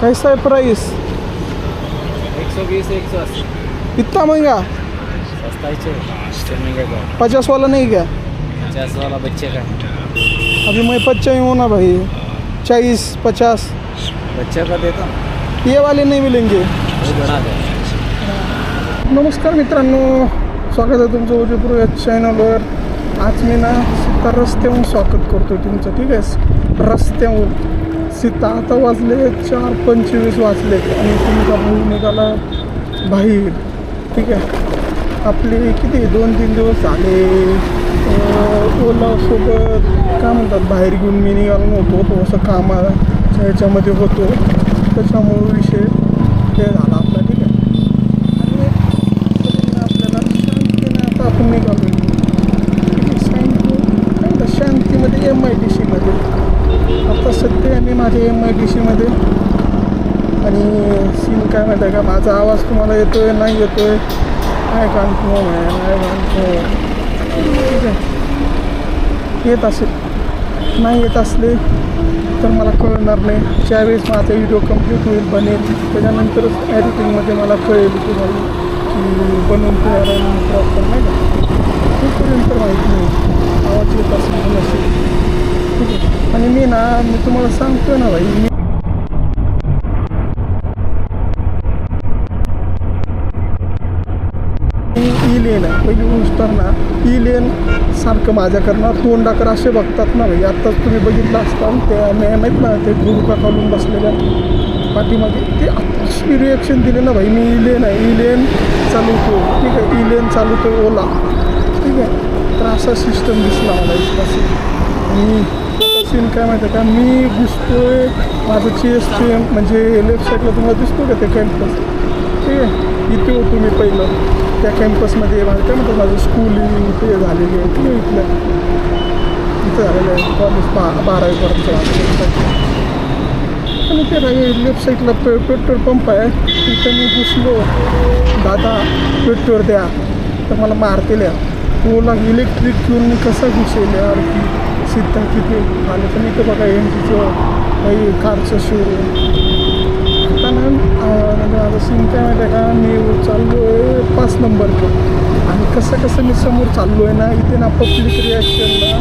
कैसा है प्राइस? 120 180 इतना महंगा? सस्ता ही चलेगा। 50 वाला नहीं क्या? 50 वाला बच्चे का अभी मैं बच्चा ही हूँ ना भाई, 40-50 बच्चे का देता हूँ, ये वाले नहीं मिलेंगे। वो बड़ा दे। नमस्कार मित्रांनो, स्वागत आहे तुमचं उदयपूर या चॅनलवर. आज मी ना सीता रस्त्याहून स्वागत करतो तुमचं, ठीक आहे. रस्त्याहून सीता आता वाजले 4:25 वाजले आणि तुमचा भाऊ निघाला बाहेर, ठीक आहे. आपले किती 2-3 दिवस झाले ओलासोबत काय म्हणतात बाहेर घेऊन मी निघालो नव्हतो, थोडंसं कामाच्या ह्याच्यामध्ये होतो, त्याच्यामुळे विषय हे झाला आपला, ठीक आहे. आणि आपल्याला शांतीने आता आपण निघालो शांतीमध्ये MIDC मध्ये. आता सध्या मी माझ्या MIDC मध्ये. आणि सीन काय माहिती आहे का, माझा आवाज तुम्हाला येतो आहे नाही येतो आहे, काय काढतो नाही काढतो, ठीक आहे. येत असेल, नाही येत असले तर मला कळणार नाही. ज्यावेळेस माझा व्हिडिओ कंप्लीट होईल बनेल त्याच्यानंतरच एडिटिंगमध्ये मला कळेल की भाई की बनवून तयार प्रॉपर नाही का, तोपर्यंत माहिती नाही आवाज येत असेल नसेल, ठीक आहे. आणि मी तुम्हाला सांगतो ना भाई, इलेन आहे पहिली गोष्ट ना. इलेन सारखं माझ्याकडनं तोंडाकर असे बघतात ना भाई. आत्ताच तुम्ही बघितलं असता त्या माहीत ना ते गुरुका खालून बसलेल्या पाठीमागे, ते अशी रिॲक्शन दिले ना भाई. मी इलेन आहे, इलेन चालवतो, ठीक आहे, इलेन चालवतो ओला, ठीक आहे. तर असा सिस्टम दिसला मला इथला सीन. आणि आता सीन काय माहिती आहे का, मी घुसतो आहे माझं चेस्ट म्हणजे लेफ्ट साईडला तुम्हाला दिसतो का ते कॅम्पस, ठीक आहे. इथे होतो मी पहिलं त्या कॅम्पसमध्ये. माझं काय म्हणतात माझं स्कूलिंग ते झालेली आहे, ठीक आहे. इथं झालेलं आहे कॉलेज 12वीपर्यंत. आणि ते लेफ्ट साईडला पेट्रोल पंप आहे, तिथं मी घुसलो, दादा पेट्रोल द्या तर मला मारतील या. ओला इलेक्ट्रिक घेऊन मी कसा घुसेल यार की सीता तिथे आले. पण इथं बघा MGचं काही कारचं शोरूम. आता ना म्हणजे माझं सीन काय माहिती आहे का, मी चाललो आहे 5 नंबरवर आणि कसं मी समोर चाललो आहे ना, इथे ना पब्लिक रिॲक्शनला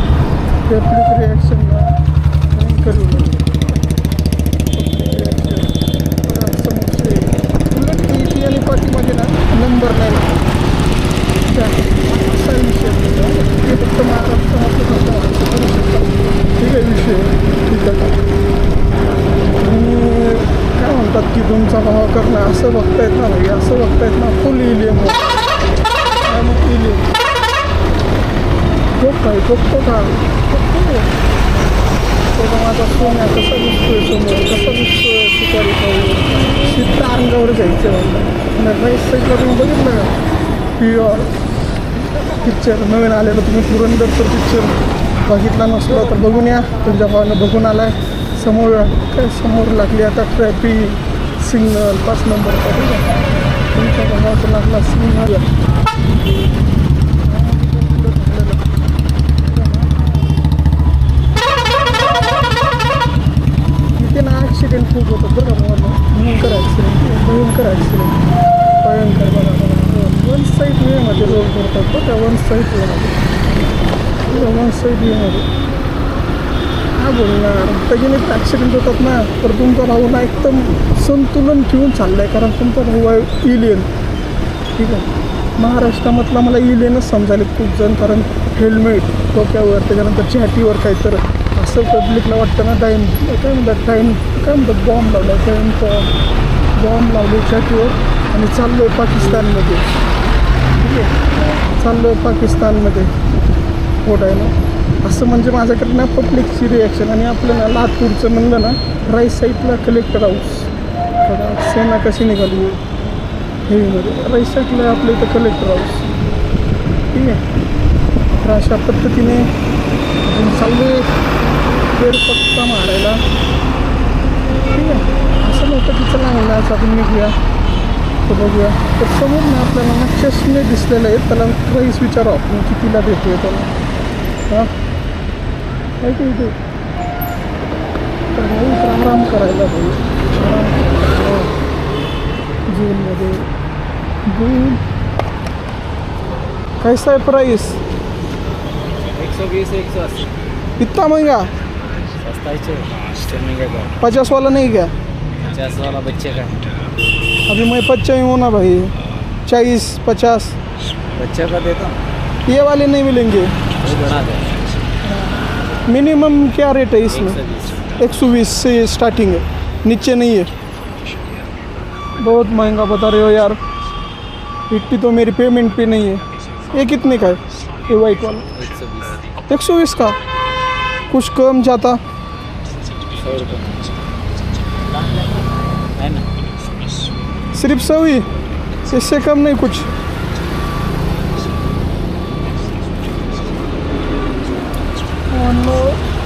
करू समोरचे उलट इथे आणि पाठीमागे ना नंबर नाही लागला. असा विषय ते फक्त महाराष्ट्रामध्ये करू शकतात, ठीक आहे विषय, ठीक आहे. आणि काय म्हणतात की तुमचा भाव करणं असं बघतायत ना भाई, असं बघतायत ना फुल इलियम काय मग इलियम बघतो का बघा माझा सोन्या कसा दिसतोय समोर, कसा दिसतोय सुपारी खाऊ सीता अंगावर जायचं म्हणलं. आणि राईट साईडला तुम्ही बघितलं का प्युअर पिक्चर नवीन आलेलं, तुम्ही पुरंदरचं पिक्चर बघितला नसला तर बघून या. तुमच्या भावानं बघून आला आहे. समोर काय समोर लागली आता ट्रॅफिक सिग्नल 5 नंबरचा, ठीक आहे. तुमच्या भावाचा लागला सिग्नल. इथे ना ॲक्सिडेंट खूप होतं बरं का, भयंकर ॲक्सिडेंट भयंकर. बघा वन साईड वेमध्ये रोल करतात बघा, वन साईड वेमध्ये हा बोलणार त्याच्याने ॲक्सिडेंट होतात ना. तर तुमचा भाऊ ना एकदम संतुलन ठेवून चाललं आहे, कारण तुमचा भाऊ आहे इलियन, ठीक आहे. महाराष्ट्रामधला मला इलियनच समजायला खूप जण, कारण हेल्मेट डोक्यावर त्याच्यानंतर छातीवर काहीतरी असं पब्लिकला वाटतं ना, काय म्हणतात बॉम्ब लावला, बॉम्ब लावले छातीवर आणि चाललो आहे पाकिस्तानमध्ये, ठीक आहे. चाललो आहे पाकिस्तानमध्ये फोडायला असं. म्हणजे माझ्याकडे ना पब्लिकची रिॲक्शन. आणि आपलं ना लातूरचं म्हणलं ना राईट साईडला कलेक्टर हाऊस बघा, सेना कशी निघाली हेवीमध्ये. राईट साईडला आपलं इथं कलेक्टर हाऊस, ठीक आहे. तर अशा पद्धतीने चालू फेरपट्टा मारायला, ठीक आहे. असं नव्हतं की चला म्हणलं आज आपण निघूया तर बघूया. तर समोर ना आपल्याला ना चष्मे दिसलेले आहेत, त्याला प्राईस विचारू आपण कितीला देतो आहे त्याला. हां काय की इथे तर भाऊ आराम करायला भाऊ आराम. अरे गुड. कैसा है प्राइस? 120 180. इतना महंगा? सस्ता ही चाहिए, इससे महंगा का 50 वाला नहीं क्या? 50 वाला बच्चे का है. अभी मैं 50 ही हूँ ना भाई. 40 50 बच्चे का देता हूँ, ये वाले नहीं मिलेंगे. वो बढ़ा दे. मिनिमम क्या रेट है इसमें? 120. 120 से स्टार्टिंग है, नीचे नहीं है. बहुत महंगा बता रहे हो यार. इतनी तो मेरी पेमेंट पे नहीं है. ये कितने का है ये वाइट वाला? 120. 120 का. कुछ कम जाता? 100 रुपये है ना. सिर्फ 100 ही, इससे कम नहीं कुछ?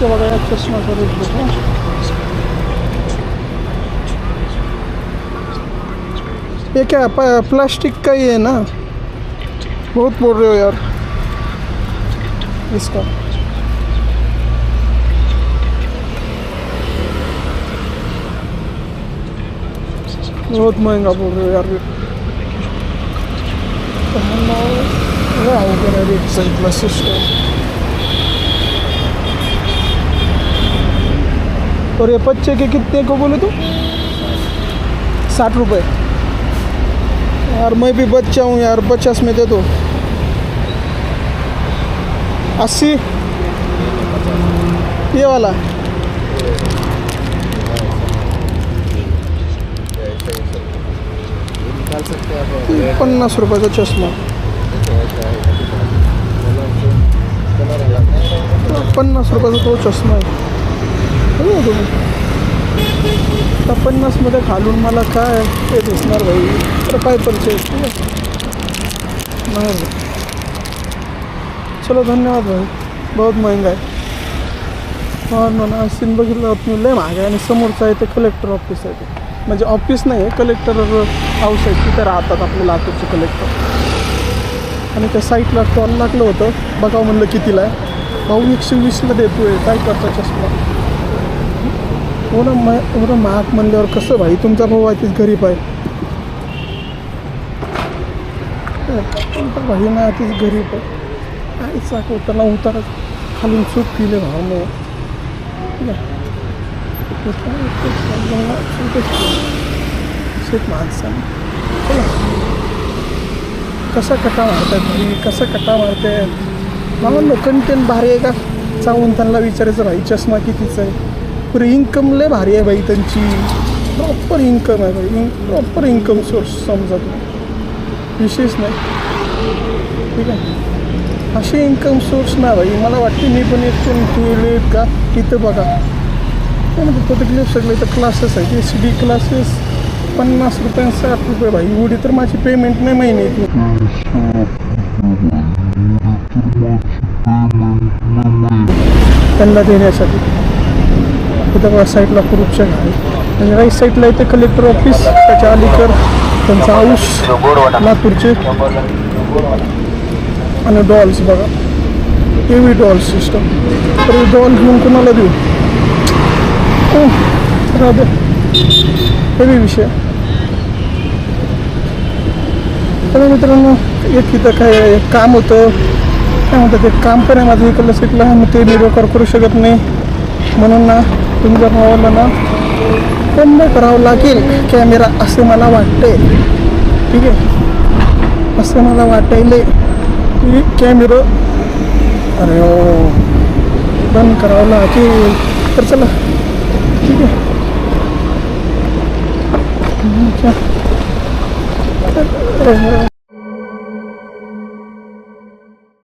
ते बघा या चष्माचा रेट बघा. ये क्या प्लास्टिक का ही है ना? बहुत बोल रहे हो यार इसका. बहुत महंगा बोल रहे हो यार. रेट सही प्लस और ये बच्चे के कितने को बोले तू? 60 रुपये. यार मैं भी बच्चा हूँ यार, 50 में दे दो. 80 ये वाला. निकाल सकते हैं आप. 50 रुपयाचा चष्मा. 50 रुपयाचा तो चष्मा आहे. हो तुम्ही आता 50मध्ये घालून मला काय ते दिसणार भाई. तर काय परचेस नाही. चलो धन्यवाद भाई. बहुत महंगा आहे. हा ना सीन बघितलं तुम्ही, लय महाग आहे. आणि समोरचं आहे ते कलेक्टर ऑफिस आहे. ते म्हणजे ऑफिस नाही आहे, कलेक्टर हाऊस आहे. तिथे राहतात आपले लातूरचे कलेक्टर. आणि त्या साईटला टॉल लागलं होतं. बघावं म्हणलं कितीला आहे. भाऊ 120ला देतो आहे. काय करता चष्मा एवढं महाग म्हणल्यावर कसं भाई? तुमचा भाऊ आहे तीच गरीब आहे. तुमचा भाई ना तीच गरीब आहे. काय चाकवताना उतारा खालून चूक केले भावने. माणसाने कसा कटा मारतात भाई, कसा कटा मारते. मला कंटेंट भारी आहे का चावून त्यांना विचारायचं भाई चष्मा कितीचा आहे. पुरी इन्कम लय भारी आहे भाई त्यांची. प्रॉपर इन्कम आहे भाई. प्रॉपर इन्कम सोर्स समजत नाही, विशेष नाही. ठीक आहे, असे इन्कम सोर्स ना भाई. मला वाटते मी पण एक ट्वेल्व का तिथं बघा त्यामध्ये प्रत्येक सगळे तर क्लासेस आहेत. SD क्लासेस 50 रुपये 60 रुपये भाई. एवढी तर माझी पेमेंट नाही महिन्याची त्यांना देण्यासाठी. इथं बघा साईडला कुरुक्षण आहे. आणि राईट साईडला इथे कलेक्टर ऑफिस, त्याच्या अलीकडं त्यांचा हाऊस लातूरचे. आणि डॉल्स बघा, हेवी डॉल सिस्टम. तर डॉल घेऊन कोणाला देऊ? राहू हेवी विषय. तर मित्रांनो एक इथं काय काम होतं, काय म्हणतात ते काम पण आहे माझं इकडलं साईडला. मग ते मी रेकॉर्ड करू शकत नाही. म्हणून ना तुमच्या भावाला ना बंद करावं लागेल कॅमेरा असं मला वाटतंय. ठीक आहे, असं मला वाटायले की कॅमेरा अरे हो बंद करावं लागेल. तर चला ठीक आहे.